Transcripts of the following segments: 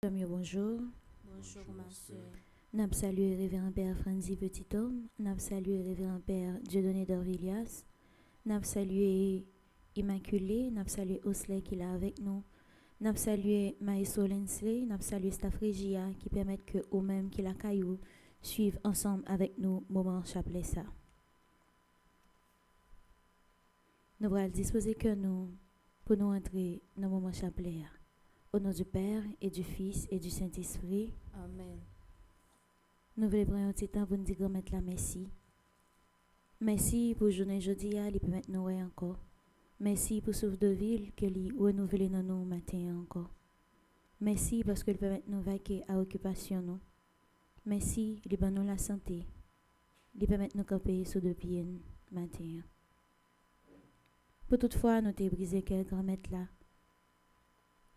Bonjour. Bonjour ma soeur. N'a salué Révérend Père Franzi Petit-Homme. N'a salué Révérend Père Dieudonné d'Orvillias. N'a salué Immaculée. N'a salué Osley qui est là avec nous. N'a salué Maïso Lensley. N'a salué Staffrégia qui permettent que eux-mêmes qui la caillou suivent ensemble avec nous moment chapelet ça. Nous allons disposer que nous pour nous entrer dans le moment chapelet. Au nom du Père et du Fils et du Saint-Esprit. Amen. Nous voulons prendre un petit temps pour nous dire grand maître la merci. Merci pour journée jeudi, il permet nous encore. Merci pour sauve de ville que lui renouveler dans nous matin encore. Merci parce que il permet nous vaquer à occupation nous. Merci, il permet nous la santé. Il permet nous camper sous deux pieds matin. Pour toutefois nous t'ai brisé quel grand maître là.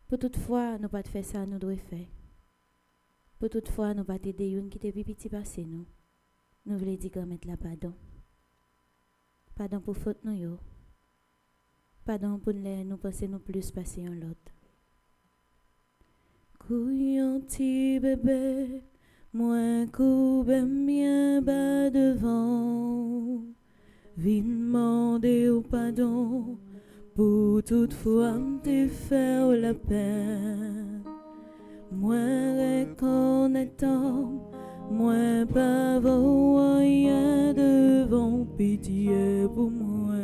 Pour toutefois nous pas faire ça nous devons faire. Pour toutefois nous pas t'aider une qui t'est petit passé nous. Nous voulons dire grand maître là pardon. Pardon pour faute nous yo. Pardon pour nous penser nous plus passer en l'autre. Couillon petit bébé, moins coube bien bas devant. Vin demander au pardon pour toute fois m'te faire la peine. Moi reconnaissant, moi pas rien devant pitié pour moi.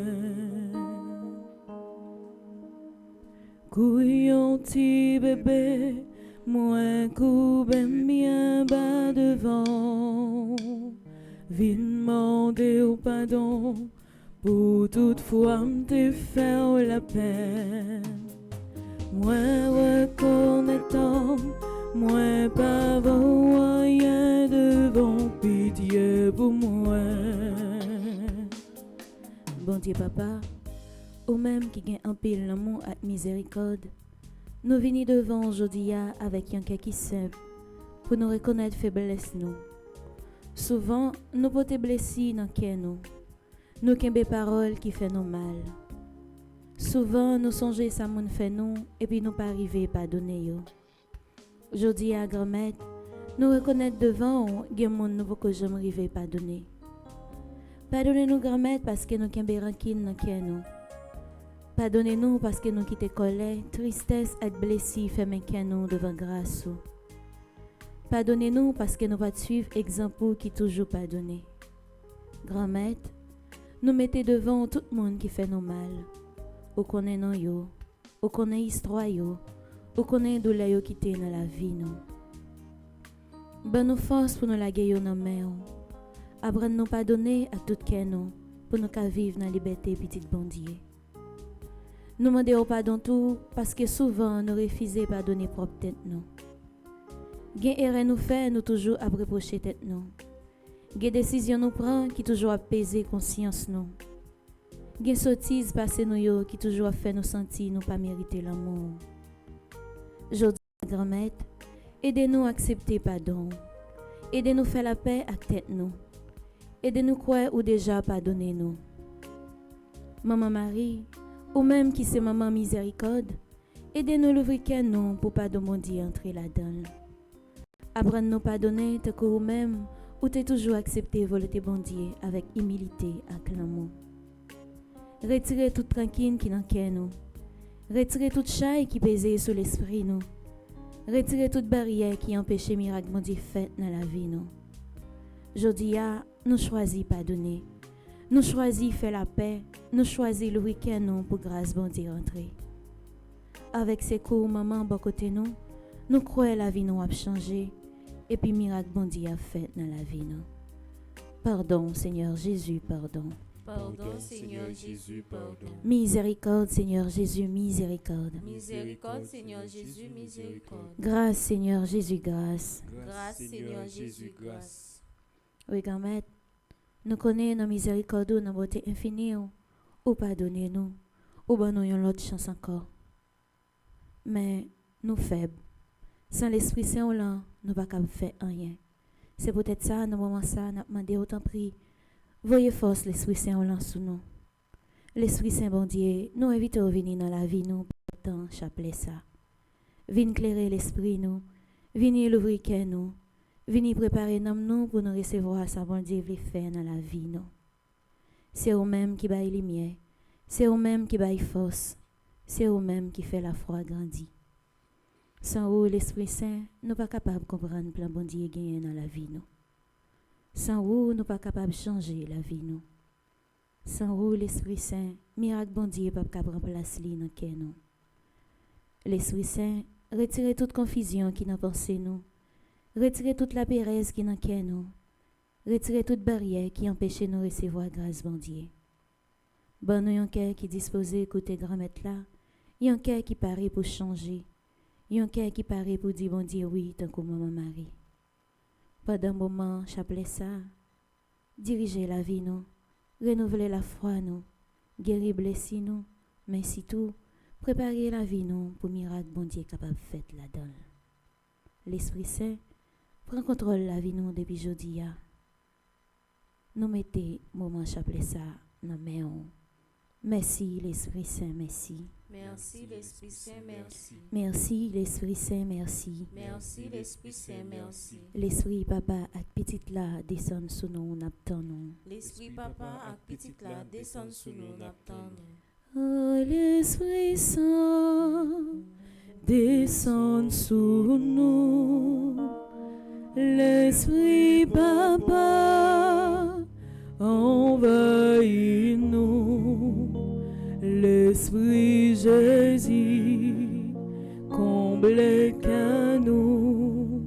Couillon petit bébé, moi coupe bien bas devant. Vin demander au pardon pour toute fois m'te faire la peine. Moi reconnaissant, moi pas rien devant pitié pour moi. Bon Dieu papa, ou même qui gagne un pile l'amour et miséricorde, nous venons devant aujourd'hui avec un cœur qui simple pour nous reconnaître faiblesse nous. Souvent, nous pouvons être blessés dans le cœur nous. Nous avons des paroles qui font nous mal. Souvent, nous songeons ça moun fait nous et puis nous pas arriver à pardonner yo. Aujourd'hui à grand-mère, nous reconnaître devant gen moun nous pas jamais arriver à pardonner. Pardonnez-nous grand-mère parce que nous avons des rancune dans cœur nous. Pardonnez-nous parce que nous quittons colère, tristesse et blessure fait men cœur nous devant grâce. Pardonnez-nous parce que nous pas suivre exemple qui toujours pardonner. Grand-mère, nous mettez devant tout le monde qui fait nous mal. Ou connaît non yo, ou connaît histoire yo, ou connaît douleur yo qui t'est dans la vie nous. Ben nous force pour nous la guérir dans main. Apprendre nous pardonner à tout cœur nous pour nous vivre dans la liberté petite bon Dieu. Nous demandons pardon tout parce que souvent nous refusons pardonner propre tête nous. Gen erreur nous fait nous toujours à reprocher tête nous. Gen décision nous prend qui toujours apaiser conscience nous. Gen sottise passé nous yo qui toujours fait nous sentir nous pas mériter l'amour. Jodi grand-mère, aidez-nous à accepter pardon. Aidez-nous faire la paix avec tête nous. Aidez-nous croire ou déjà pardonner nous. Maman Marie, ou même qui c'est maman miséricorde, aidez-nous l'ouvrir cœur nous pour pardon mon Dieu entrer là-dedans. Apprendre nous pardonner te que ou même ou t'es toujours accepté volonté bon Dieu avec humilité et l'amour. Retirez toute tranquille qui dans cœur nous. Retirez toute chaille qui pèse sur l'esprit nous. Retirez toute barrière qui empêche miracle bon Dieu fait dans la vie nous. Jodi nous choisis pardonner. Nous choisis faire la paix. Nous choisis le week-end nous pour grâce bon Dieu rentrer. Avec ces coups maman bon côté nous croyons la vie nous a changé et puis miracle bon Dieu a fait dans la vie nous. Pardon Seigneur Jésus, pardon. Pardon, Seigneur Jésus, pardon. Miséricorde, Seigneur Jésus, miséricorde. Miséricorde, Seigneur Jésus, miséricorde. Grâce, Seigneur Jésus, grâce. Grâce, Seigneur Jésus, grâce. Oui, grand-mère, nous connaissons nos miséricordes, nos beauté infinie, ou pardonnez-nous, ou ben nous avons l'autre chance encore. Mais nous faibles, sans l'Esprit Saint, nous ne pouvons pas faire rien. C'est peut-être ça, dans le moment ça, nous demandons autant prier. Voyez force l'Esprit Saint en sous nous. L'Esprit Saint bon Dieu, nous invitons à venir dans la vie nous, pourtant chapelet ça. Vin clairer l'esprit nous, Vini l'ouvrir cœur nous. Vini préparer nous pour nous recevoir sa bon Dieu veut faire dans la vie nous. C'est vous-même qui baille lumière. C'est vous-même qui baille force. C'est vous-même qui fait la foi grandir. Sans vous, l'Esprit Saint, nous pas capables de comprendre le plan bon Dieu gagné dans la vie nous. Sans vous, nous pas capables de changer la vie nous. Sans vous, l'Esprit Saint, miracle bon Dieu pas capable remplacer li dans cœur nous. L'Esprit Saint, retirez toute confusion qui dans pensée nous. Retirez toute la pérèse qui dans cœur nous. Retirez toute barrière qui empêche nous recevoir grâce bon Dieu. Bon nous un cœur qui disposé écouter grand-mère là, y un cœur qui paraît pour changer. Y un cœur qui paraît pour dire bon Dieu oui tant que maman Marie. Pendant un moment, chapelet ça, dirigez la vie nous, renouveler la foi nous, guérir blessés nous, mais surtout, préparer la vie nous pour miracle bon Dieu capable de faire là-dedans. L'Esprit Saint prend contrôle la vie nous depuis aujourd'hui. Nous mettez moment chapelet ça dans main. Merci l'Esprit Saint, merci. Merci l'Esprit Saint, merci. Merci l'Esprit Saint, merci. Merci l'Esprit Saint, merci. L'Esprit Papa ak petite là descend sous nous n'attend nous. L'Esprit Papa ak petite là descend sous nous n'attend nous. Oh l'Esprit Saint descend sous nous. L'Esprit Papa envahit nous. L'Esprit Jésus comble qu'à nous.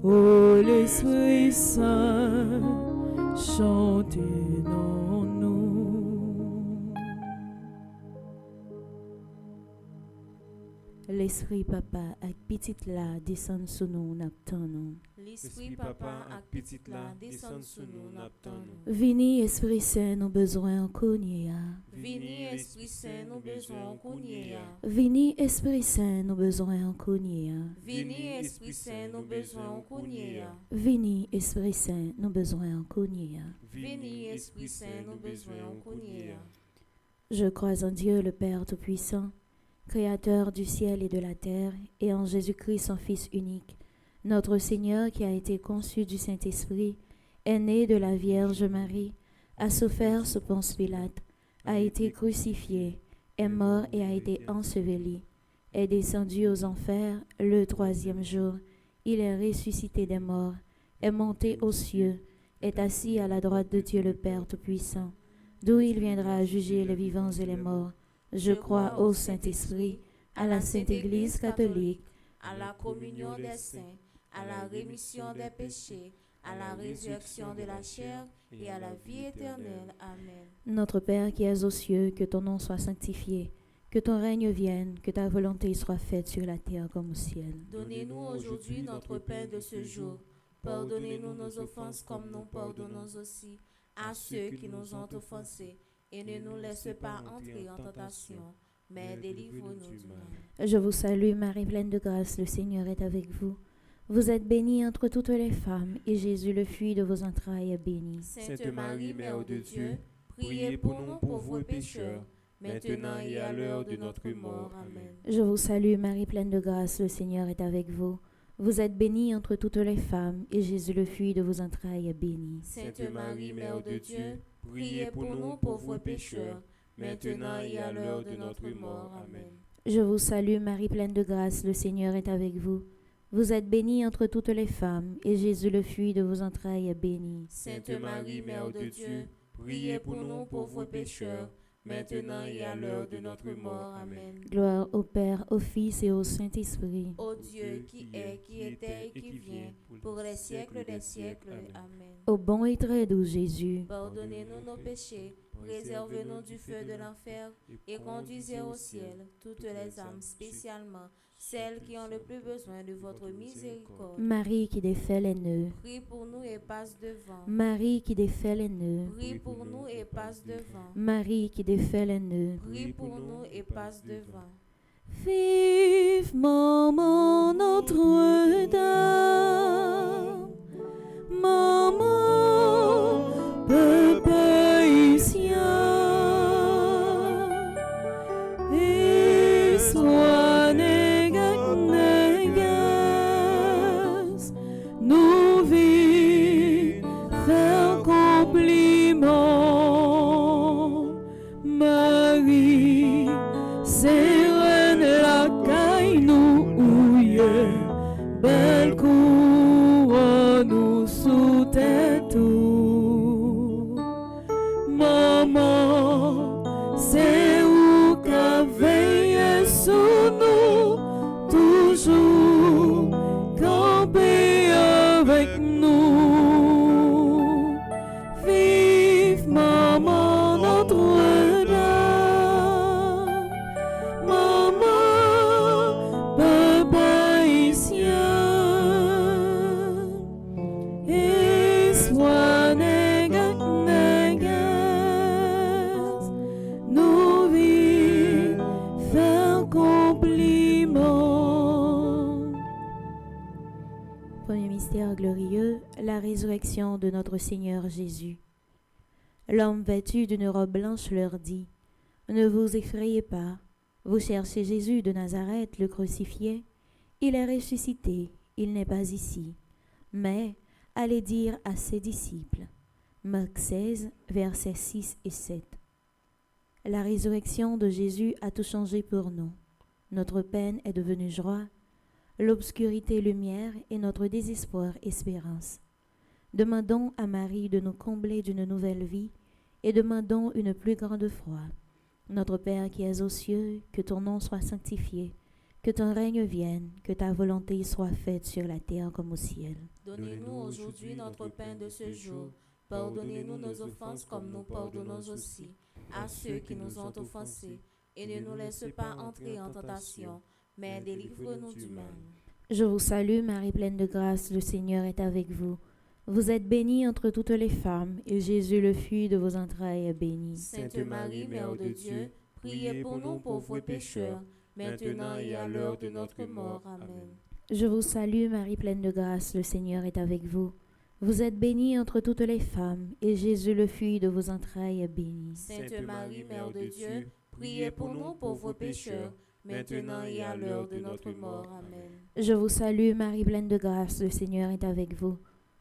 Oh l'Esprit Saint chantez dans nous. L'Esprit Papa ak petite là descend sous nous n'attend nous. L'Esprit Papa ak petite là descend sous nous n'attend nous. Vini Esprit Saint nous besoin en connaître. Vini Esprit Saint nous besoin en connaître. Vini Esprit Saint nous besoin en connaître. Vini Esprit Saint nous besoin en connaître. Vini Esprit Saint nous besoin en connaître. Vini Esprit Saint nous besoin en connaître. Je crois en Dieu le Père Tout-Puissant, Créateur du ciel et de la terre, et en Jésus-Christ son Fils unique, notre Seigneur qui a été conçu du Saint-Esprit, est né de la Vierge Marie, a souffert sous Ponce Pilate, a été crucifié, est mort et a été enseveli, est descendu aux enfers le 3e jour, il est ressuscité des morts, est monté aux cieux, est assis à la droite de Dieu le Père Tout-Puissant, d'où il viendra juger les vivants et les morts. Je crois au Saint-Esprit, à la Sainte Église catholique, à la communion des saints, à la rémission des péchés, à la résurrection de la chair et à la vie éternelle. Amen. Notre Père qui es aux cieux, que ton nom soit sanctifié, que ton règne vienne, que ta volonté soit faite sur la terre comme au ciel. Donnez-nous aujourd'hui notre pain de ce jour. Pardonnez-nous nos offenses comme nous pardonnons aussi à ceux qui nous ont offensés. Et ne nous laisse pas entrer en tentation, mais délivre-nous du mal. Je vous salue Marie pleine de grâce, le Seigneur est avec vous. Vous êtes bénie entre toutes les femmes, et Jésus, le fruit de vos entrailles, est béni. Sainte Marie, Mère de Dieu, priez pour nous pauvres pécheurs, maintenant et à l'heure de notre mort. Amen. Je vous salue Marie pleine de grâce, le Seigneur est avec vous. Vous êtes bénie entre toutes les femmes, et Jésus, le fruit de vos entrailles, est béni. Sainte Marie, Mère de Dieu, priez pour nous pauvres pécheurs, maintenant et à l'heure de notre mort. Amen. Je vous salue Marie pleine de grâce, le Seigneur est avec vous. Vous êtes bénie entre toutes les femmes, et Jésus, le fruit de vos entrailles, est béni. Sainte Marie, Mère de Dieu, priez pour nous pauvres pécheurs, maintenant et à l'heure de notre mort. Amen. Gloire au Père, au Fils et au Saint-Esprit. Ô Dieu qui est, qui était et qui vient, pour les siècles des siècles. Amen. Ô bon et très doux Jésus, Pardonnez-nous nos péchés, préservez-nous du feu de l'enfer et conduisez au ciel toutes les âmes, spécialement celles qui ont le plus besoin de votre miséricorde. Marie qui défait les nœuds, Prie pour nous et passe devant. Marie qui défait les nœuds, Prie pour nous et passe devant. Marie qui défait les nœuds. Prie pour nous et passe devant. Vive maman Notre-Dame, maman papa haïtien, et sois négat Marie, c'est reine la caille nous ouille, belle couronne nous sous tête tout. Maman, c'est où qu'a veillé sous nous, toujours camper avec nous. Vive maman Notre-Dame, maman peuple haïtien, espoir négas, nous vivons faire compliment. Premier mystère glorieux, la résurrection de notre Seigneur Jésus. L'homme vêtu d'une robe blanche leur dit : Ne vous effrayez pas, vous cherchez Jésus de Nazareth, le crucifié. Il est ressuscité, il n'est pas ici. Mais allez dire à ses disciples. Marc 16, versets 6 et 7. La résurrection de Jésus a tout changé pour nous. Notre peine est devenue joie, l'obscurité lumière et notre désespoir espérance. Demandons à Marie de nous combler d'une nouvelle vie et demandons une plus grande foi. Notre Père qui es aux cieux, que ton nom soit sanctifié, que ton règne vienne, que ta volonté soit faite sur la terre comme au ciel. Donnez-nous aujourd'hui notre pain de ce jour. Pardonnez-nous nos offenses comme nous pardonnons aussi à ceux qui nous ont offensés. Et ne nous laisse pas entrer en tentation, mais délivre-nous du mal. Je vous salue Marie pleine de grâce, le Seigneur est avec vous. Vous êtes bénie entre toutes les femmes, et Jésus, le fruit de vos entrailles, est béni. Sainte Marie, Mère de Dieu, priez pour nous pauvres pécheurs, maintenant et à l'heure de notre mort. Amen. Je vous salue Marie pleine de grâce, le Seigneur est avec vous. Vous êtes bénie entre toutes les femmes, et Jésus, le fruit de vos entrailles, est béni. Sainte Marie, Mère de Dieu, priez pour nous pauvres pécheurs, maintenant et à l'heure de notre mort. Amen. Je vous salue Marie pleine de grâce, le Seigneur est avec vous.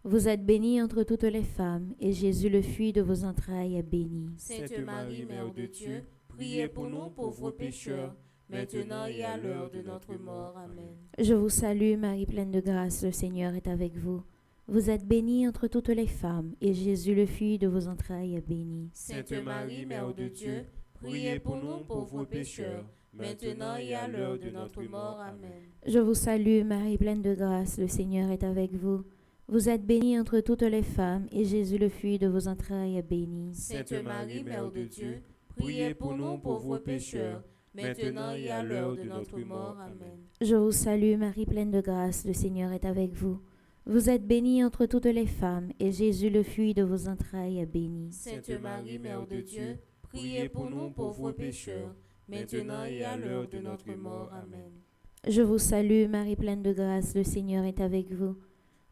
Vous êtes bénie entre toutes les femmes, et Jésus, le fruit de vos entrailles, est béni. Sainte Marie, Mère de Dieu, priez pour nous pauvres pécheurs, maintenant et à l'heure de notre mort. Amen. Je vous salue Marie pleine de grâce, le Seigneur est avec vous. Vous êtes bénie entre toutes les femmes, et Jésus, le fruit de vos entrailles, est béni. Sainte Marie, Mère de Dieu, priez pour nous pauvres pécheurs, maintenant et à l'heure de notre mort. Amen. Je vous salue Marie pleine de grâce, le Seigneur est avec vous. Vous êtes bénie entre toutes les femmes, et Jésus, le fruit de vos entrailles, est béni. Sainte Marie, Mère de Dieu, priez pour nous pauvres pécheurs, maintenant et à l'heure de notre mort. Amen. Je vous salue Marie pleine de grâce, le Seigneur est avec vous. Vous êtes bénie entre toutes les femmes, et Jésus, le fruit de vos entrailles, est béni. Sainte Marie, Mère de Dieu, priez pour nous pauvres pécheurs, maintenant et à l'heure de notre mort. Amen. Je vous salue Marie pleine de grâce, le Seigneur est avec vous.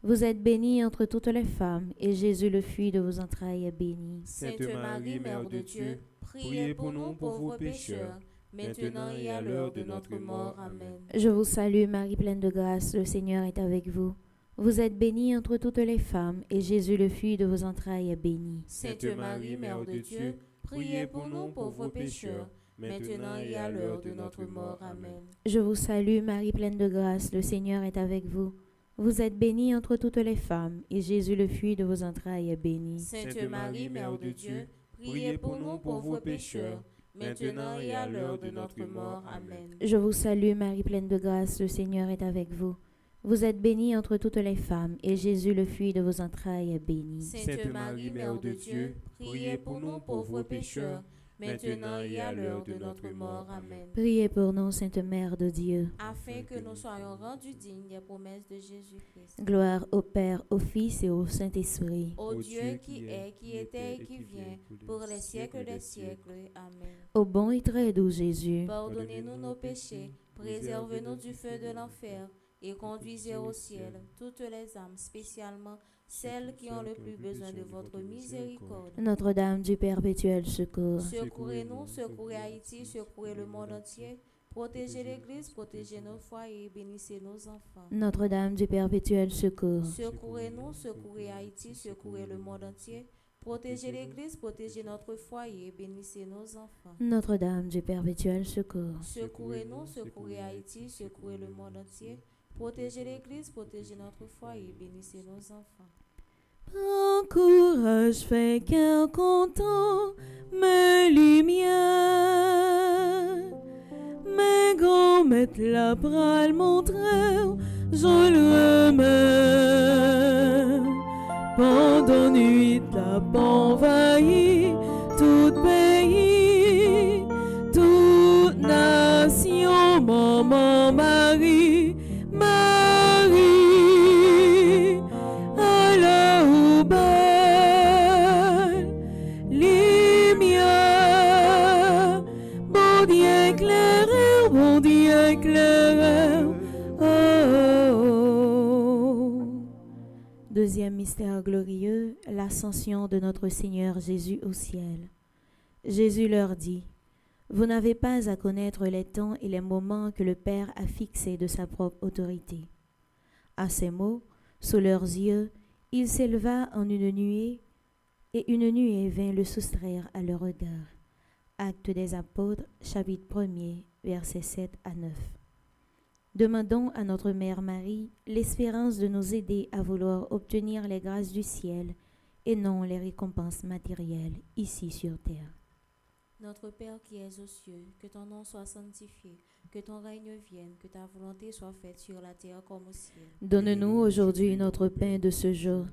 Vous êtes bénie entre toutes les femmes, et Jésus, le fruit de vos entrailles, est béni. Sainte Marie, Mère de Dieu, priez pour nous pauvres pécheurs, maintenant et à l'heure de notre mort. Amen. Je vous salue Marie pleine de grâce, le Seigneur est avec vous. Vous êtes bénie entre toutes les femmes, et Jésus, le fruit de vos entrailles, est béni. Sainte Marie, Mère de Dieu, priez pour nous pauvres pécheurs, maintenant et à l'heure de notre mort. Amen. Je vous salue Marie pleine de grâce, le Seigneur est avec vous. Vous êtes bénie entre toutes les femmes, et Jésus, le fruit de vos entrailles, est béni. Sainte Marie, Mère de Dieu, priez pour nous pauvres pécheurs, maintenant et à l'heure de notre mort. Amen. Je vous salue Marie pleine de grâce, le Seigneur est avec vous. Vous êtes bénie entre toutes les femmes, et Jésus, le fruit de vos entrailles, est béni. Sainte Marie, Mère de Dieu, priez pour nous pauvres pécheurs, maintenant et à l'heure de notre mort. Amen. Priez pour nous, Sainte Mère de Dieu. Afin que nous soyons rendus dignes des promesses de Jésus-Christ. Gloire au Père, au Fils et au Saint-Esprit. Ô Dieu qui est, qui était et qui vient, pour les siècles des siècles. Amen. Ô bon et très doux Jésus, Pardonnez-nous nos péchés, préservez-nous du feu de l'enfer, et conduisez au ciel toutes les âmes, spécialement celles qui ont le plus besoin de votre miséricorde. Notre-Dame du Perpétuel secours, Secourez-nous, secourez Haïti, secourez le monde entier. Protégez l'Église, protégez nos foyers et bénissez nos enfants. Notre-Dame du Perpétuel secours, Secourez-nous, secourez Haïti, secourez le monde entier. Protégez l'Église, protégez notre foyer, bénissez nos enfants. Notre-Dame du perpétuel secours. Secourez-nous, secourez Haïti, secourez le monde entier. Protégez l'Église, protégez notre foyer, bénissez nos enfants. Encourage, fais cœur content, mes lumières. Mes grands maîtres la pral montrèrent, je le remets. Pendant nuit, la envahit tout pays, toute nation, maman Marie, Marie, à la belle lumière, bon Dieu éclaireur, bon Dieu éclaireur. Oh, oh, oh. Deuxième mystère glorieux, l'ascension de notre Seigneur Jésus au ciel. Jésus leur dit: vous n'avez pas à connaître les temps et les moments que le Père a fixés de sa propre autorité. À ces mots, sous leurs yeux, il s'éleva en une nuée, et une nuée vint le soustraire à leur regard. Actes des Apôtres, chapitre 1er, versets 7 à 9. Demandons à notre Mère Marie l'espérance de nous aider à vouloir obtenir les grâces du ciel et non les récompenses matérielles ici sur terre. Notre Père qui es aux cieux, que ton nom soit sanctifié, que ton règne vienne, que ta volonté soit faite sur la terre comme au ciel. Donne-nous aujourd'hui notre pain de ce jour.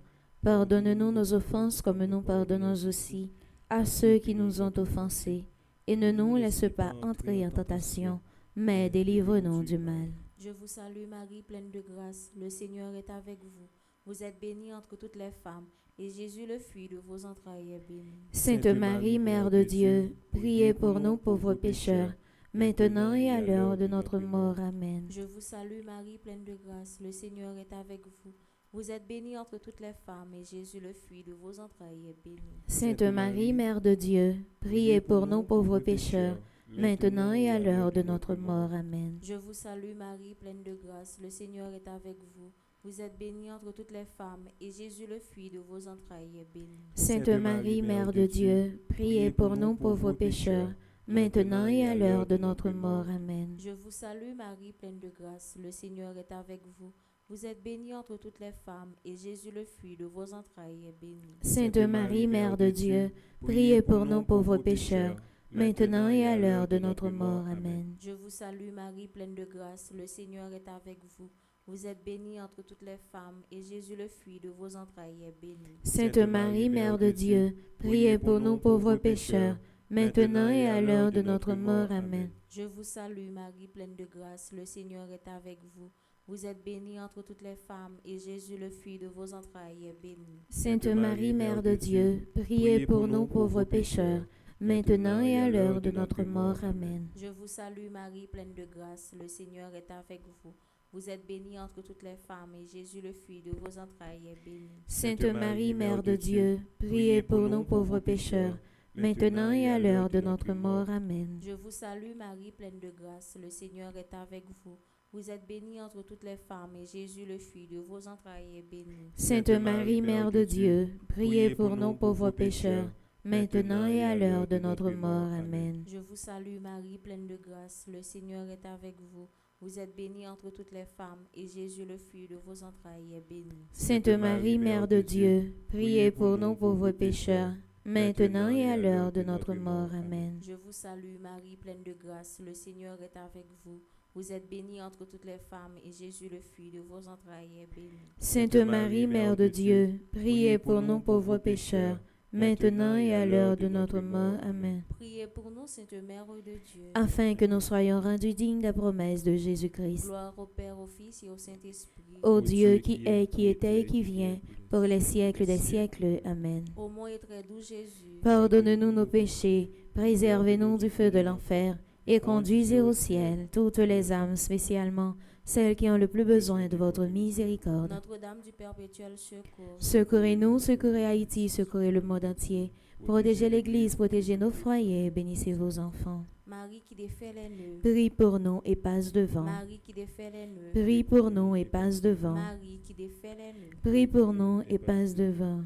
Pardonne-nous nos offenses comme nous pardonnons aussi à ceux qui nous ont offensés. Et ne nous laisse pas entrer en tentation, mais délivre-nous du mal. Je vous salue Marie, pleine de grâce, le Seigneur est avec vous. Vous êtes bénie entre toutes les femmes, et Jésus, le fruit de vos entrailles, est béni. Sainte Marie, Mère de Dieu, priez pour nous pauvres pécheurs, maintenant et à l'heure de notre mort. Amen. Je vous salue Marie, pleine de grâce, le Seigneur est avec vous. Vous êtes bénie entre toutes les femmes, et Jésus, le fruit de vos entrailles, est béni. Sainte Marie, Mère de Dieu, priez pour nous pauvres pécheurs, maintenant et à l'heure de notre mort. Amen. Je vous salue Marie, pleine de grâce, le Seigneur est avec vous. Vous êtes bénie entre toutes les femmes, et Jésus, le fruit de vos entrailles, est béni. Sainte Marie, Mère de Dieu, priez pour nous pauvres pécheurs, maintenant et à l'heure de notre mort. Amen. Je vous salue Marie, pleine de grâce, le Seigneur est avec vous. Vous êtes bénie entre toutes les femmes, et Jésus, le fruit de vos entrailles, est béni. Sainte Marie, Mère de Dieu, priez pour nous pauvres pécheurs, maintenant et à l'heure de notre mort. Amen. Je vous salue Marie, pleine de grâce, le Seigneur est avec vous. Vous êtes bénie entre toutes les femmes, et Jésus, le fruit de vos entrailles, est béni. Sainte Marie, Mère de Dieu, priez pour nous pauvres pécheurs, maintenant et à l'heure de notre mort. Amen. Je vous salue Marie, pleine de grâce, le Seigneur est avec vous. Vous êtes bénie entre toutes les femmes, et Jésus, le fruit de vos entrailles, est béni. Sainte Marie, Mère de Dieu, priez pour nous pauvres pécheurs, maintenant et à l'heure de notre mort. Amen. Je vous salue Marie, pleine de grâce, le Seigneur est avec vous. Vous êtes bénie entre toutes les femmes, et Jésus, le fruit de vos entrailles, est béni. Sainte Marie, Mère de Dieu, priez pour nous pauvres pécheurs, maintenant et à l'heure de notre mort. Amen. Je vous salue Marie, pleine de grâce, le Seigneur est avec vous. Vous êtes bénie entre toutes les femmes, et Jésus, le fruit de vos entrailles, est béni. Sainte Marie, Mère de Dieu, priez pour nous pauvres pécheurs, maintenant et à l'heure de notre mort. Amen. Je vous salue Marie, pleine de grâce, le Seigneur est avec vous. Vous êtes bénie entre toutes les femmes, et Jésus, le fruit de vos entrailles, est béni. Sainte Marie, Mère de Dieu, priez pour nous pauvres pécheurs, maintenant et à l'heure de notre mort. Amen. Je vous salue Marie, pleine de grâce, le Seigneur est avec vous. Vous êtes bénie entre toutes les femmes, et Jésus, le fruit de vos entrailles, est béni. Sainte Marie, Mère de Dieu, priez pour nous pauvres pécheurs, maintenant et à l'heure de notre mort. Amen. Priez pour nous, Sainte Mère de Dieu, Afin que nous soyons rendus dignes de la promesse de Jésus-Christ. gloire au Père, au Fils et au Saint-Esprit. Ô Dieu qui est, qui était et qui vient, pour les siècles des siècles. Amen. Ô mon et très doux Jésus, Pardonne-nous nos péchés, préservez-nous du feu de l'enfer, et conduisez au ciel toutes les âmes, spécialement celles qui ont le plus besoin de votre miséricorde. Notre-Dame du perpétuel secours. Secourez-nous, secourez Haïti, secourez le monde entier. Protégez l'Église, protégez nos foyers, bénissez vos enfants. Marie qui défait les nœuds. Prie pour nous et passe devant. Marie qui défait les nœuds. Prie pour nous et passe devant. Marie qui défait les nœuds. Prie pour nous et passe devant.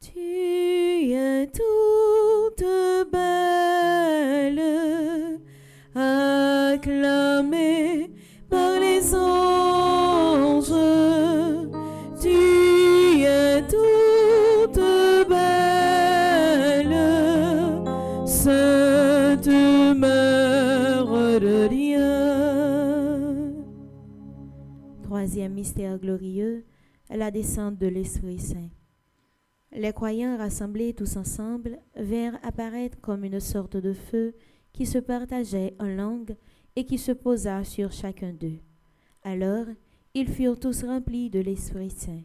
Tu es toute belle, acclamée par les anges. Tu es toute belle, Sainte Mère de Dieu. Troisième mystère glorieux, la descente de l'Esprit Saint. Les croyants rassemblés tous ensemble vinrent apparaître comme une sorte de feu qui se partageait en langues et qui se posa sur chacun d'eux. Alors, ils furent tous remplis de l'Esprit Saint.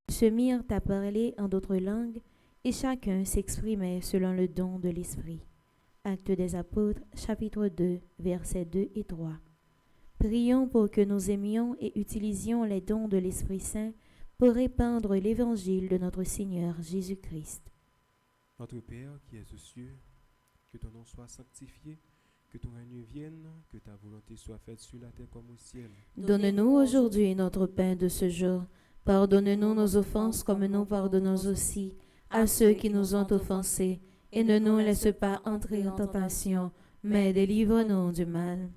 Ils se mirent à parler en d'autres langues et chacun s'exprimait selon le don de l'Esprit. Actes des Apôtres, chapitre 2, versets 2 et 3. Prions pour que nous aimions et utilisions les dons de l'Esprit Saint pour répandre l'évangile de notre Seigneur Jésus-Christ. Notre Père qui es aux cieux, que ton nom soit sanctifié, que ton règne vienne, que ta volonté soit faite sur la terre comme au ciel. Donne-nous aujourd'hui notre pain de ce jour. Pardonne-nous nos offenses comme nous pardonnons aussi à ceux qui nous ont offensés. Et ne nous laisse pas entrer en tentation, mais délivre-nous du mal.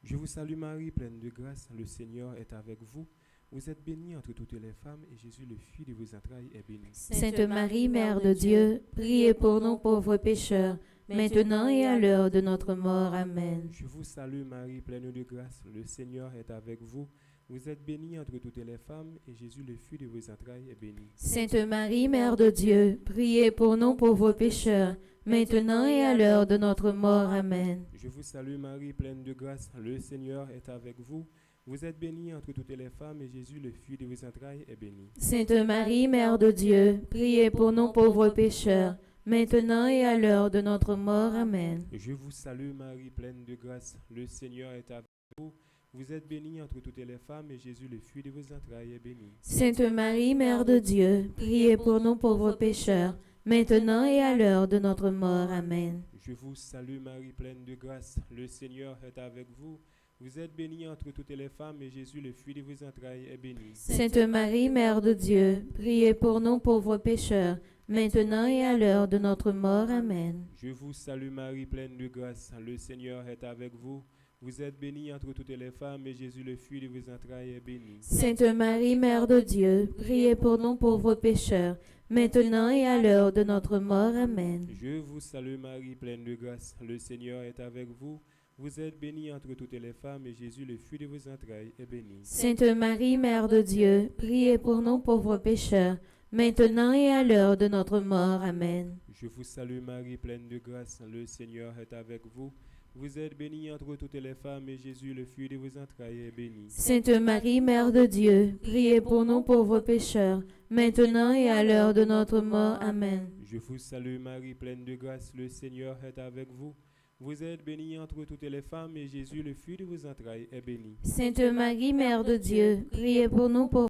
Je vous salue Marie, pleine de grâce, le Seigneur est avec vous. Vous êtes bénie entre toutes les femmes, et Jésus, le fruit de vos entrailles, est béni. Sainte Marie, Mère de Dieu, priez pour nous pauvres pécheurs, maintenant et à l'heure de notre mort. Amen. Je vous salue Marie, pleine de grâce, le Seigneur est avec vous. Vous êtes bénie entre toutes les femmes, et Jésus, le fruit de vos entrailles, est béni. Sainte Marie, Mère de Dieu, priez pour nous pauvres pécheurs, maintenant et à l'heure de notre mort. Amen. Je vous salue Marie, pleine de grâce, le Seigneur est avec vous. Vous êtes bénie entre toutes les femmes, et Jésus, le fruit de vos entrailles, est béni. Sainte Marie, Mère de Dieu, priez pour nous pauvres pécheurs, maintenant et à l'heure de notre mort. Amen. Je vous salue Marie, pleine de grâce, le Seigneur est avec vous. Vous êtes bénie entre toutes les femmes, et Jésus, le fruit de vos entrailles, est béni. Sainte Marie, Mère de Dieu, priez pour nous pauvres pécheurs, maintenant et à l'heure de notre mort. Amen. Je vous salue Marie, pleine de grâce, le Seigneur est avec vous. Vous êtes bénie entre toutes les femmes, et Jésus, le fruit de vos entrailles, est béni. Sainte Marie, Mère de Dieu, priez pour nous pauvres pécheurs, maintenant et à l'heure de notre mort. Amen. Je vous salue Marie, pleine de grâce, le Seigneur est avec vous. Vous êtes bénie entre toutes les femmes, et Jésus, le fruit de vos entrailles, est béni. Sainte Marie, Mère de Dieu, priez pour nous pauvres pécheurs, maintenant et à l'heure de notre mort. Amen. Je vous salue Marie, pleine de grâce, le Seigneur est avec vous. Vous êtes bénie entre toutes les femmes, et Jésus, le fruit de vos entrailles, est béni. Sainte Marie, Mère de Dieu, priez pour nous pauvres pécheurs, maintenant et à l'heure de notre mort. Amen. Je vous salue Marie, pleine de grâce, le Seigneur est avec vous. Vous êtes bénie entre toutes les femmes, et Jésus, le fruit de vos entrailles, est béni. Sainte Marie, Mère de Dieu, priez pour nous pauvres pécheurs, maintenant et à l'heure de notre mort. Amen. Je vous salue Marie, pleine de grâce, le Seigneur est avec vous. Vous êtes bénie entre toutes les femmes, et Jésus, le fruit de vos entrailles, est béni. Sainte Marie, Mère de Dieu, priez pour nous pauvres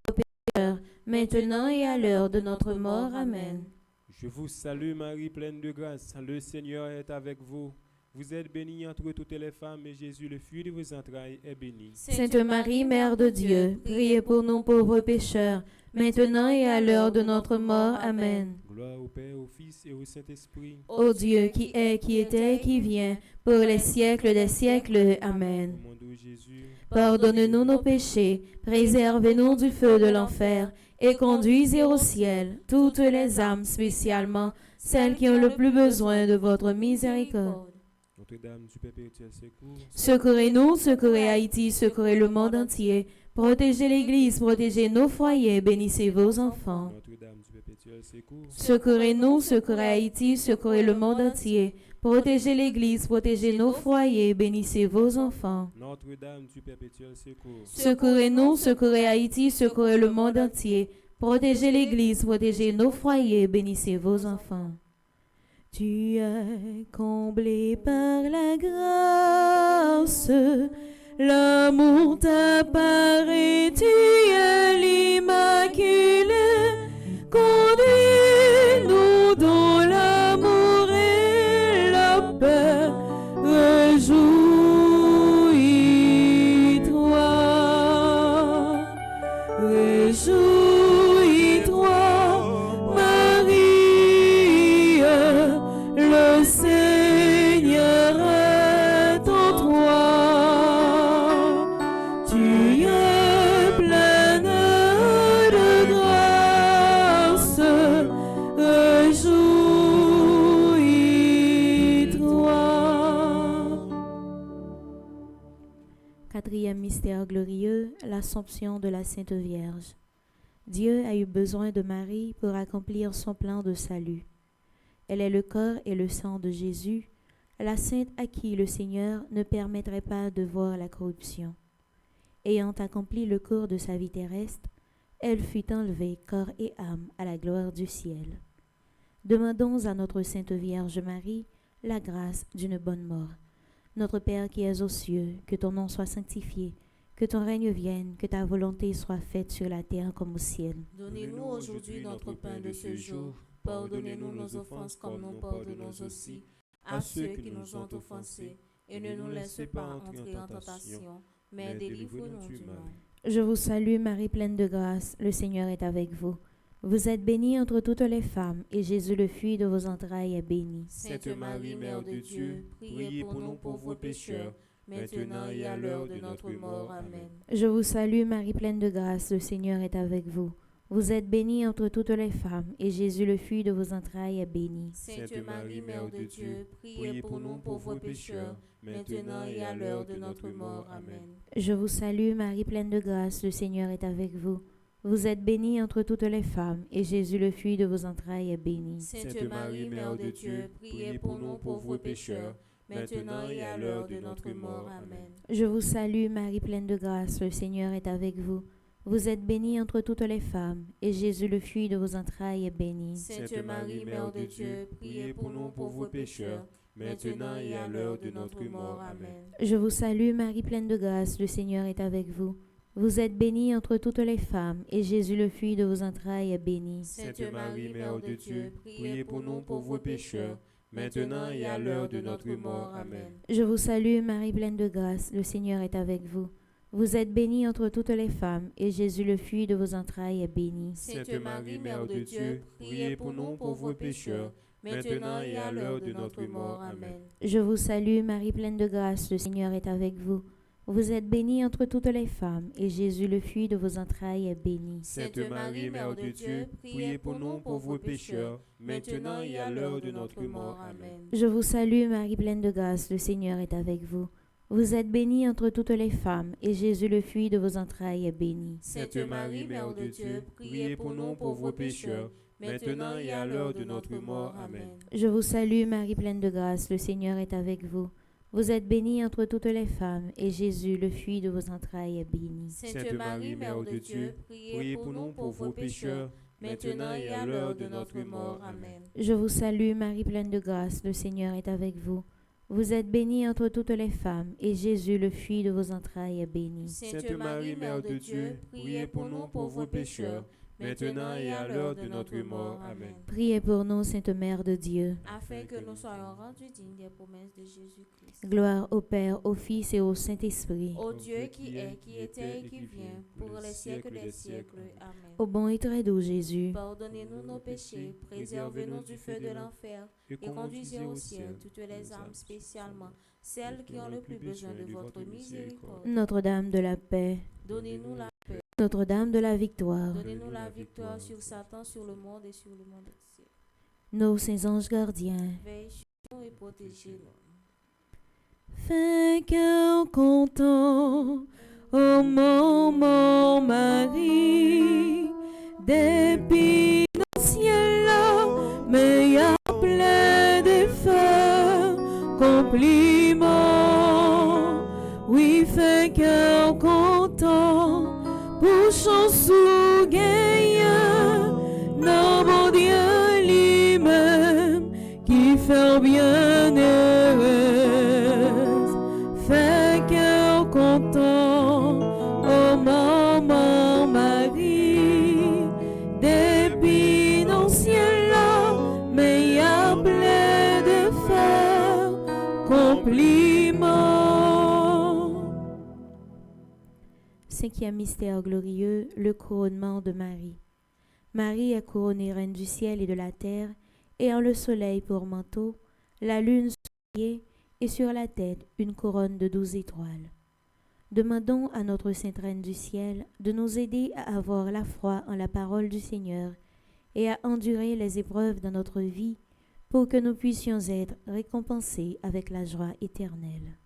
pécheurs, maintenant et à l'heure de notre mort. Amen. Je vous salue Marie, pleine de grâce, le Seigneur est avec vous. Vous êtes bénie entre toutes les femmes, et Jésus, le fruit de vos entrailles, est béni. Sainte Marie, Mère de Dieu, priez pour nous pauvres pécheurs, maintenant et à l'heure de notre mort. Amen. Gloire au Père, au Fils et au Saint-Esprit. Ô Dieu qui est, qui était, qui vient, pour les siècles des siècles. Amen. Au nom de Jésus, Pardonne-nous nos péchés, préservez-nous du feu de l'enfer, et conduisez au ciel toutes les âmes, spécialement celles qui ont le plus besoin de votre miséricorde. Notre-Dame du perpétuel secours, Secourez-nous, secourez Haïti, secourez le monde entier. Protégez l'Église, protégez nos foyers, bénissez vos enfants. Notre-Dame du perpétuel secours, Secourez-nous, secourez Haïti, secourez le monde entier. Protégez l'Église, protégez nos foyers, bénissez vos enfants. Notre-Dame du perpétuel secours, Secourez-nous, secourez Haïti, secourez le monde entier. Protégez l'Église, protégez nos foyers, bénissez vos enfants. Tu es comblé par la grâce, l'amour t'apparaît, tu es l'Immaculée. Conduis-nous dans l'amour et la paix, réjouis-toi, réjouis-toi, Marie. Quatrième mystère glorieux, l'Assomption de la Sainte Vierge. Dieu a eu besoin de Marie pour accomplir son plan de salut. Elle est le corps et le sang de Jésus, la sainte à qui le Seigneur ne permettrait pas de voir la corruption. Ayant accompli le cours de sa vie terrestre, elle fut enlevée corps et âme à la gloire du ciel. Demandons à notre Sainte Vierge Marie la grâce d'une bonne mort. Notre Père qui es aux cieux, que ton nom soit sanctifié, que ton règne vienne, que ta volonté soit faite sur la terre comme au ciel. Donnez-nous aujourd'hui notre pain de ce jour. Pardonnez-nous nos offenses comme nous pardonnons aussi à ceux qui nous ont offensés. Et ne nous laisse pas entrer en tentation, mais délivre-nous du mal. Je vous salue Marie pleine de grâce, le Seigneur est avec vous. Vous êtes bénie entre toutes les femmes, et Jésus le fruit de vos entrailles est béni. Sainte Marie, Mère de Dieu, priez pour nous pauvres pécheurs, maintenant et à l'heure de notre mort. Amen. Je vous salue Marie pleine de grâce, le Seigneur est avec vous. Vous êtes bénie entre toutes les femmes, et Jésus le fruit de vos entrailles est béni. Sainte Marie, Mère de Dieu, priez pour nous pauvres pécheurs, maintenant et à l'heure de notre mort. Amen. Je vous salue Marie pleine de grâce, le Seigneur est avec vous. Vous êtes bénie entre toutes les femmes, et Jésus le fruit de vos entrailles est béni. Sainte Marie, Mère de Dieu, priez pour nous pauvres pécheurs, maintenant et à l'heure de notre mort. Amen. Je vous salue Marie pleine de grâce, le Seigneur est avec vous. Vous êtes bénie entre toutes les femmes, et Jésus le fruit de vos entrailles est béni. Sainte Marie, Mère de Dieu, priez pour nous pauvres pécheurs, maintenant et à l'heure de notre mort. Amen. Je vous salue Marie pleine de grâce, le Seigneur est avec vous. Vous êtes bénie entre toutes les femmes, et Jésus le fruit de vos entrailles est béni. Sainte Marie, Mère de Dieu, priez pour nous pauvres pécheurs, maintenant et à l'heure de notre mort. Amen. Je vous salue Marie pleine de grâce, le Seigneur est avec vous. Vous êtes bénie entre toutes les femmes, et Jésus le fruit de vos entrailles est béni. Sainte Marie, Mère de Dieu, priez pour nous pauvres pécheurs, maintenant et à l'heure de notre mort. Amen. Je vous salue Marie pleine de grâce, le Seigneur est avec vous. Vous êtes bénie entre toutes les femmes, et Jésus le fruit de vos entrailles est béni. Sainte Marie, Mère de Dieu, priez pour nous pauvres pécheurs, maintenant et à l'heure de notre mort. Amen. Je vous salue Marie pleine de grâce, le Seigneur est avec vous. Vous êtes bénie entre toutes les femmes, et Jésus le fruit de vos entrailles est béni. Sainte Marie, Mère de Dieu, priez pour nous pauvres pécheurs, maintenant et à l'heure de notre mort. Amen. Je vous salue Marie pleine de grâce, le Seigneur est avec vous. Vous êtes bénie entre toutes les femmes, et Jésus, le fruit de vos entrailles, est béni. Sainte Marie, Mère de Dieu, priez pour nous pauvres pécheurs, maintenant et à l'heure de notre mort. Amen. Je vous salue Marie pleine de grâce, le Seigneur est avec vous. Vous êtes bénie entre toutes les femmes, et Jésus, le fruit de vos entrailles, est béni. Sainte Marie, Mère de Dieu, priez pour nous pauvres pécheurs, maintenant et à l'heure de notre mort. Amen. Priez pour nous, Sainte Mère de Dieu, afin que nous soyons rendus dignes des promesses de Jésus-Christ. Gloire au Père, au Fils et au Saint-Esprit. Ô Dieu qui est, qui était et qui vient, pour les siècles des siècles. Amen. Ô bon et très doux Jésus, pardonnez-nous nos péchés, préservez-nous du feu de l'enfer, et conduisez au ciel toutes les âmes, spécialement celles qui ont le plus besoin de votre miséricorde. Notre-Dame de la paix, Donnez-nous la paix. Notre-Dame de la victoire, Donnez-nous la victoire sur Satan, sur le monde et sur le monde entier. nos saints anges gardiens, Veille sur nous et protégez-nous. vainqueur content, ô mon Marie, depuis le ciel là, mais y a plein d'efforts, compliments, oui, vainqueur content, pour chanson gagnant, non, mon Dieu lui-même, qui fait bien heureuse, fait cœur content, oh maman Marie, depuis nos ciel là, mais y a plein de faire compliments. Cinquième mystère glorieux, le couronnement de Marie. Marie est couronnée reine du ciel et de la terre, ayant le soleil pour manteau, la lune sur les pieds, et sur la tête une couronne de 12 étoiles. Demandons à notre Sainte Reine du ciel de nous aider à avoir la foi en la parole du Seigneur et à endurer les épreuves dans notre vie pour que nous puissions être récompensés avec la joie éternelle.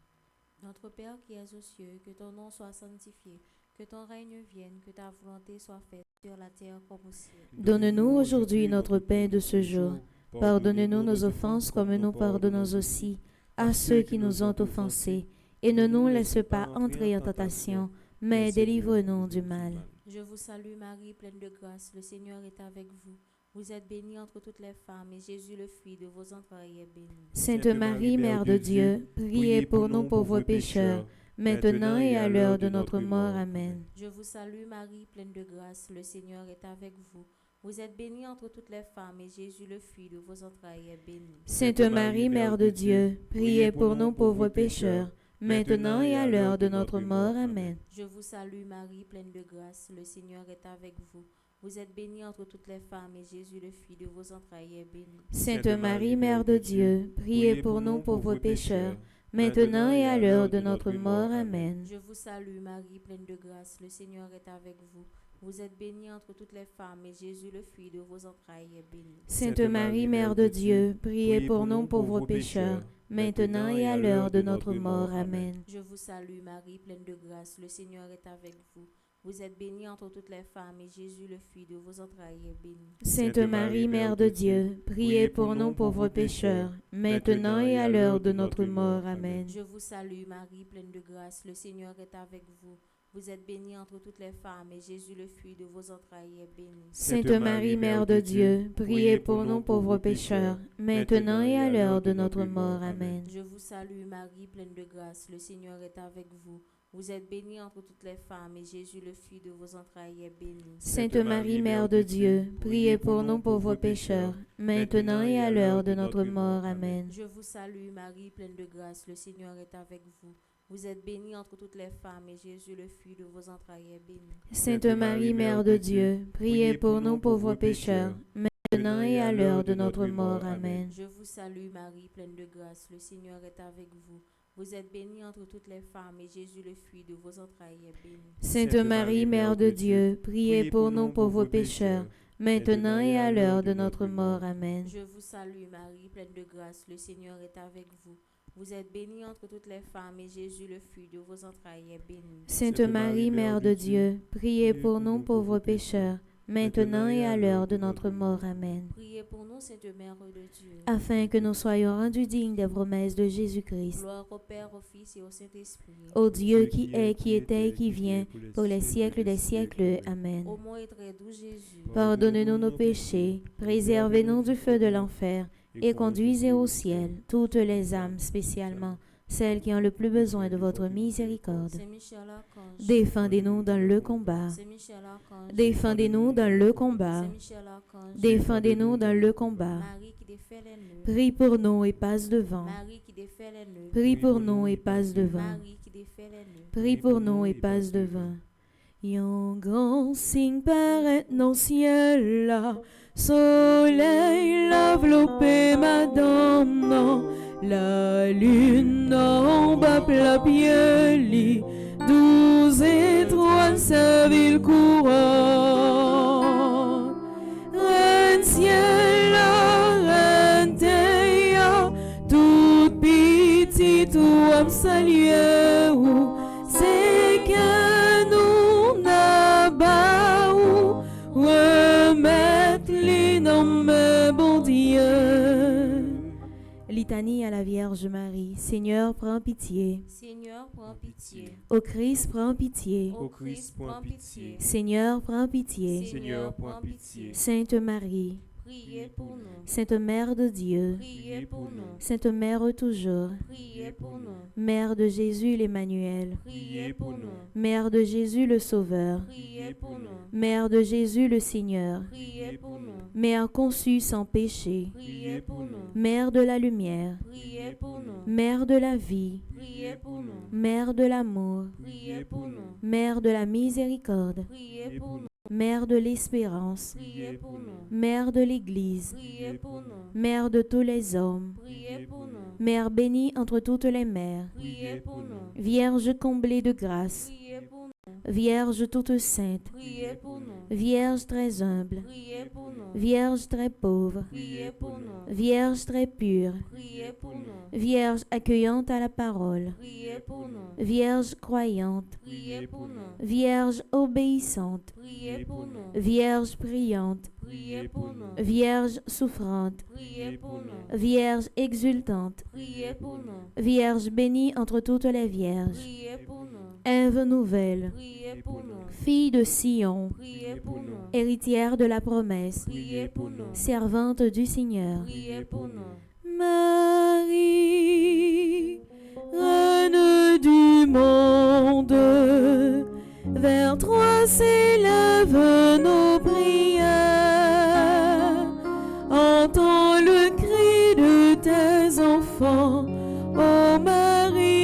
Notre Père qui es aux cieux, que ton nom soit sanctifié, que ton règne vienne, que ta volonté soit faite sur la terre comme au ciel. Donne-nous aujourd'hui notre pain de ce jour. Pardonne-nous nos offenses comme nous pardonnons aussi à ceux qui nous ont offensés. Et ne nous laisse pas entrer en tentation, mais délivre-nous du mal. Je vous salue Marie, pleine de grâce, le Seigneur est avec vous. Vous êtes bénie entre toutes les femmes, et Jésus, le fruit de vos entrailles, est béni. Sainte Marie, Mère de Dieu, priez pour nous pauvres pécheurs, maintenant et à l'heure de notre mort. Amen. Je vous salue Marie, pleine de grâce, le Seigneur est avec vous. Vous êtes bénie entre toutes les femmes, et Jésus, le fruit de vos entrailles, est béni. Sainte Marie, Mère de Dieu, priez pour nous pauvres pécheurs, maintenant et à l'heure de notre mort. Amen. Je vous salue Marie, pleine de grâce, le Seigneur est avec vous. Vous êtes bénie entre toutes les femmes, et Jésus, le fruit de vos entrailles, est béni. Sainte Marie, Mère de Dieu, priez pour nous pauvres pécheurs, maintenant et à l'heure de notre mort. Amen. Je vous salue Marie, pleine de grâce, le Seigneur est avec vous. Vous êtes bénie entre toutes les femmes, et Jésus, le fruit de vos entrailles, est béni. Sainte Marie, Mère de Dieu, priez pour nous pauvres pécheurs, maintenant et à l'heure de notre mort. Amen. Je vous salue Marie, pleine de grâce, le Seigneur est avec vous. Vous êtes bénie entre toutes les femmes, et Jésus, le fruit de vos entrailles, est béni. Sainte Marie, Mère de Dieu, priez pour nous pauvres pécheurs, maintenant et à l'heure de notre mort. Amen. Je vous salue Marie, pleine de grâce, le Seigneur est avec vous. Vous êtes bénie entre toutes les femmes, et Jésus, le fruit de vos entrailles, est béni. Sainte Marie, Mère de Dieu, priez pour nous pauvres pécheurs, maintenant et à l'heure de notre mort. Amen. Je vous salue Marie, pleine de grâce, le Seigneur est avec vous. Vous êtes bénie entre toutes les femmes, et Jésus, le fruit de vos entrailles, est béni. Sainte Marie, Mère de Dieu, priez pour nous pauvres pécheurs, maintenant et à l'heure de notre mort. Amen. Je vous salue Marie, pleine de grâce, le Seigneur est avec vous. Vous êtes bénie entre toutes les femmes, et Jésus, le fruit de vos entrailles, est béni. Sainte Marie, Mère de Dieu, priez pour nous pauvres pécheurs, maintenant et à l'heure de notre mort. Amen. Je vous salue Marie, pleine de grâce, le Seigneur est avec vous. Vous êtes bénie entre toutes les femmes, et Jésus, le fruit de vos entrailles, est béni. Sainte Marie, Mère de Dieu, priez pour nous pauvres pécheurs, maintenant et à l'heure de notre mort. Amen. Je vous salue Marie, pleine de grâce, le Seigneur est avec vous. Vous êtes bénie entre toutes les femmes, et Jésus, le fruit de vos entrailles, est béni. Sainte Marie, Mère de Dieu, priez pour nous pauvres pécheurs, maintenant et à l'heure de notre mort. Amen. Priez pour nous, Sainte Mère de Dieu, Afin que nous soyons rendus dignes des promesses de Jésus-Christ. gloire au Père, au Fils et au Saint-Esprit. Ô Dieu qui est, qui était et qui vient, pour les siècles des siècles. Amen. Ô mon et très doux Jésus, Pardonnez-nous nos péchés, préservez-nous du feu de l'enfer, et conduisez au ciel toutes les âmes, spécialement celles qui ont le plus besoin de votre miséricorde. Saint Michel Archange, Défendez-nous dans le combat. Saint Michel Archange, Défendez-nous dans le combat. Saint Michel Archange, Défendez-nous dans le combat. Marie qui défait les nœuds, Prie pour nous et passe devant. Marie qui défait les nœuds, Prie pour nous et passe devant. Marie qui défait les nœuds. Prie pour nous et passe devant. Yon grand signe paraît dans le ciel là, soleil l'enveloppé madame non, la lune en bas la pieli, 12 étoiles sa ville couronne, reine ciel reine terre, toute petite ou homme salué ou c'est que nous n'a ou remettre les noms bon Dieu. Litanie à la Vierge Marie. Seigneur, prends pitié. Seigneur, prends pitié. Ô Christ, prends pitié. Ô Christ, prends pitié. Seigneur, prends pitié. Seigneur, prends pitié. Sainte Marie, Priez pour nous. Sainte Mère de Dieu, Priez pour nous. Sainte Mère toujours, Priez pour nous. Mère de Jésus l'Emmanuel, Priez pour nous. Mère de Jésus le Sauveur, Priez pour nous. Mère de Jésus le Seigneur, Priez pour nous. Mère conçue sans péché, Priez pour nous. Mère de la lumière, Priez pour nous. Mère de la vie, Priez pour nous. Mère de l'amour, Priez pour nous. Mère de la miséricorde, Priez pour nous. Mère de l'espérance, Priez pour nous. Mère de l'Église, Priez pour nous. Mère de tous les hommes, Priez pour nous. Mère bénie entre toutes les mères, Priez pour nous. Vierge comblée de grâce, Priez pour nous. Vierge toute sainte, Priez pour nous. Vierge très humble, Priez pour nous. Vierge très pauvre, Priez pour nous. Vierge très pure, Priez pour nous. Vierge accueillante à la parole, Priez pour nous. Vierge croyante, Priez pour nous. Vierge obéissante, Priez pour nous. Vierge priante, Priez pour nous. Vierge souffrante, Priez pour nous. Vierge exultante, Priez pour nous. Vierge bénie entre toutes les vierges, Priez pour nous. Ève nouvelle, Priez pour nous. fille de Sion, Priez pour nous. héritière de la promesse, Priez pour nous. servante du Seigneur. Priez pour nous. Marie, reine du monde, vers toi s'élèvent nos prières. Entends le cri de tes enfants, ô Marie.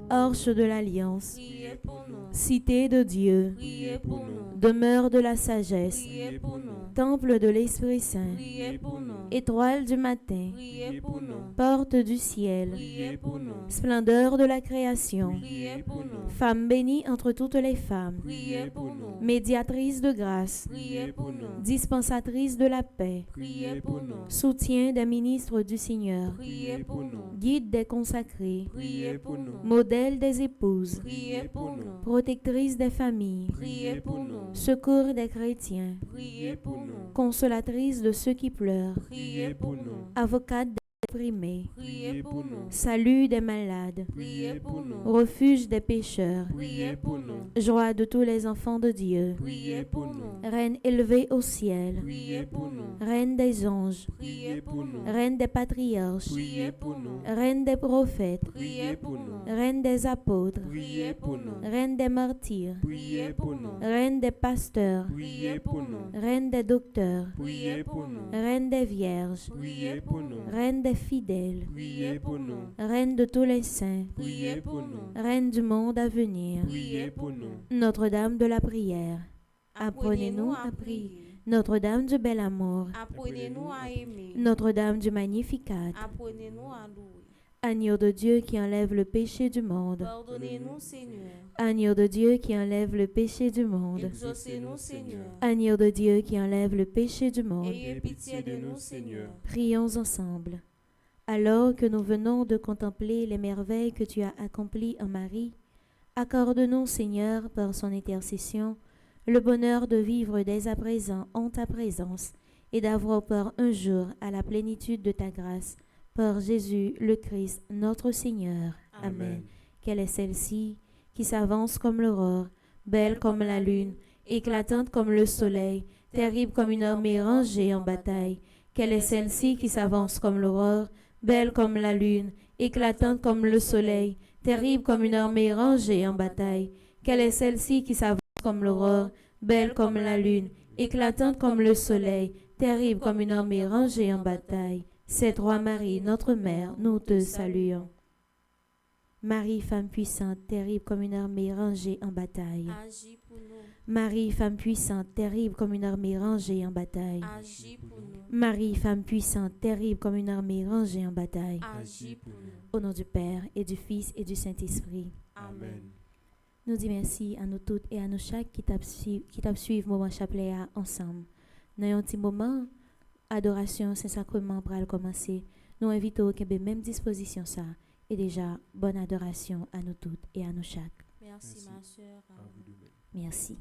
Arche de l'Alliance, Priez pour nous. cité de Dieu, Priez pour nous. demeure de la sagesse, Priez pour nous. temple de l'Esprit Saint, Priez pour nous. étoile du matin, Priez pour nous. porte du ciel, Priez pour nous. splendeur de la création, Priez pour nous. femme bénie entre toutes les femmes, Priez pour nous. médiatrice de grâce, Priez pour nous. dispensatrice de la paix, Priez pour nous. soutien des ministres du Seigneur, Priez pour nous. guide des consacrés, Priez pour nous. modèle des épouses, Priez pour nous. protectrice des familles, Priez pour nous. secours des chrétiens, Priez pour nous. consolatrice de ceux qui pleurent, Priez pour nous. avocate des opprimés, Priez pour nous. salut des malades, Priez pour nous. refuge des pécheurs, Priez pour nous. joie de tous les enfants de Dieu, Priez pour nous. reine élevée au ciel, Priez pour nous. reine des anges, Priez pour nous. reine des patriarches, Priez pour nous. reine des prophètes, Priez pour nous. reine des apôtres, Priez pour nous. reine des martyrs, Priez pour nous. reine des pasteurs, Priez pour nous. reine des docteurs, Priez pour nous. reine des vierges, Priez pour nous. reine des fidèles, Priez pour nous. reine de tous les saints, Priez pour nous. reine du monde à venir, Priez pour nous. Notre-Dame de la prière, apprenez-nous à prier. Notre-Dame du bel amour, Apprenez-nous à aimer. Notre-Dame du Magnificat, Apprenez-nous à louer. agneau de Dieu qui enlève le péché du monde, Pardonnez-nous, Seigneur. agneau de Dieu qui enlève le péché du monde, Exaucez-nous, Seigneur. agneau de Dieu qui enlève le péché du monde. Ayez pitié de nous, Seigneur. Prions ensemble. Alors que nous venons de contempler les merveilles que tu as accomplies en Marie, accorde-nous, Seigneur, par son intercession, le bonheur de vivre dès à présent en ta présence et d'avoir part un jour à la plénitude de ta grâce, par Jésus le Christ, notre Seigneur. Amen. Quelle est celle-ci qui s'avance comme l'aurore, belle comme la lune, éclatante comme le soleil, terrible comme une armée rangée en bataille. Quelle est celle-ci qui s'avance comme l'aurore, belle comme la lune, éclatante comme le soleil, terrible comme une armée rangée en bataille. Quelle est celle-ci qui s'avance comme l'aurore, belle comme la lune, éclatante comme le soleil, terrible comme une armée rangée en bataille. C'est toi, Marie, notre mère, nous te saluons. Marie, femme puissante, terrible comme une armée rangée en bataille. Agis pour nous. Marie, femme puissante, terrible comme une armée rangée en bataille. Agis pour nous. Marie, femme puissante, terrible comme une armée rangée en bataille. Agis pour nous. Au nom du Père et du Fils et du Saint-Esprit. Amen. Nous disons merci à nous toutes et à nous chaque qui t'a suivi moment chapelet ensemble. Dans un petit moment, adoration Saint-Sacrement pour commencer. Nous invitons à la même disposition ça. Et déjà, bonne adoration à nous toutes et à nous chaque. Merci, ma sœur. À vous de même. Merci.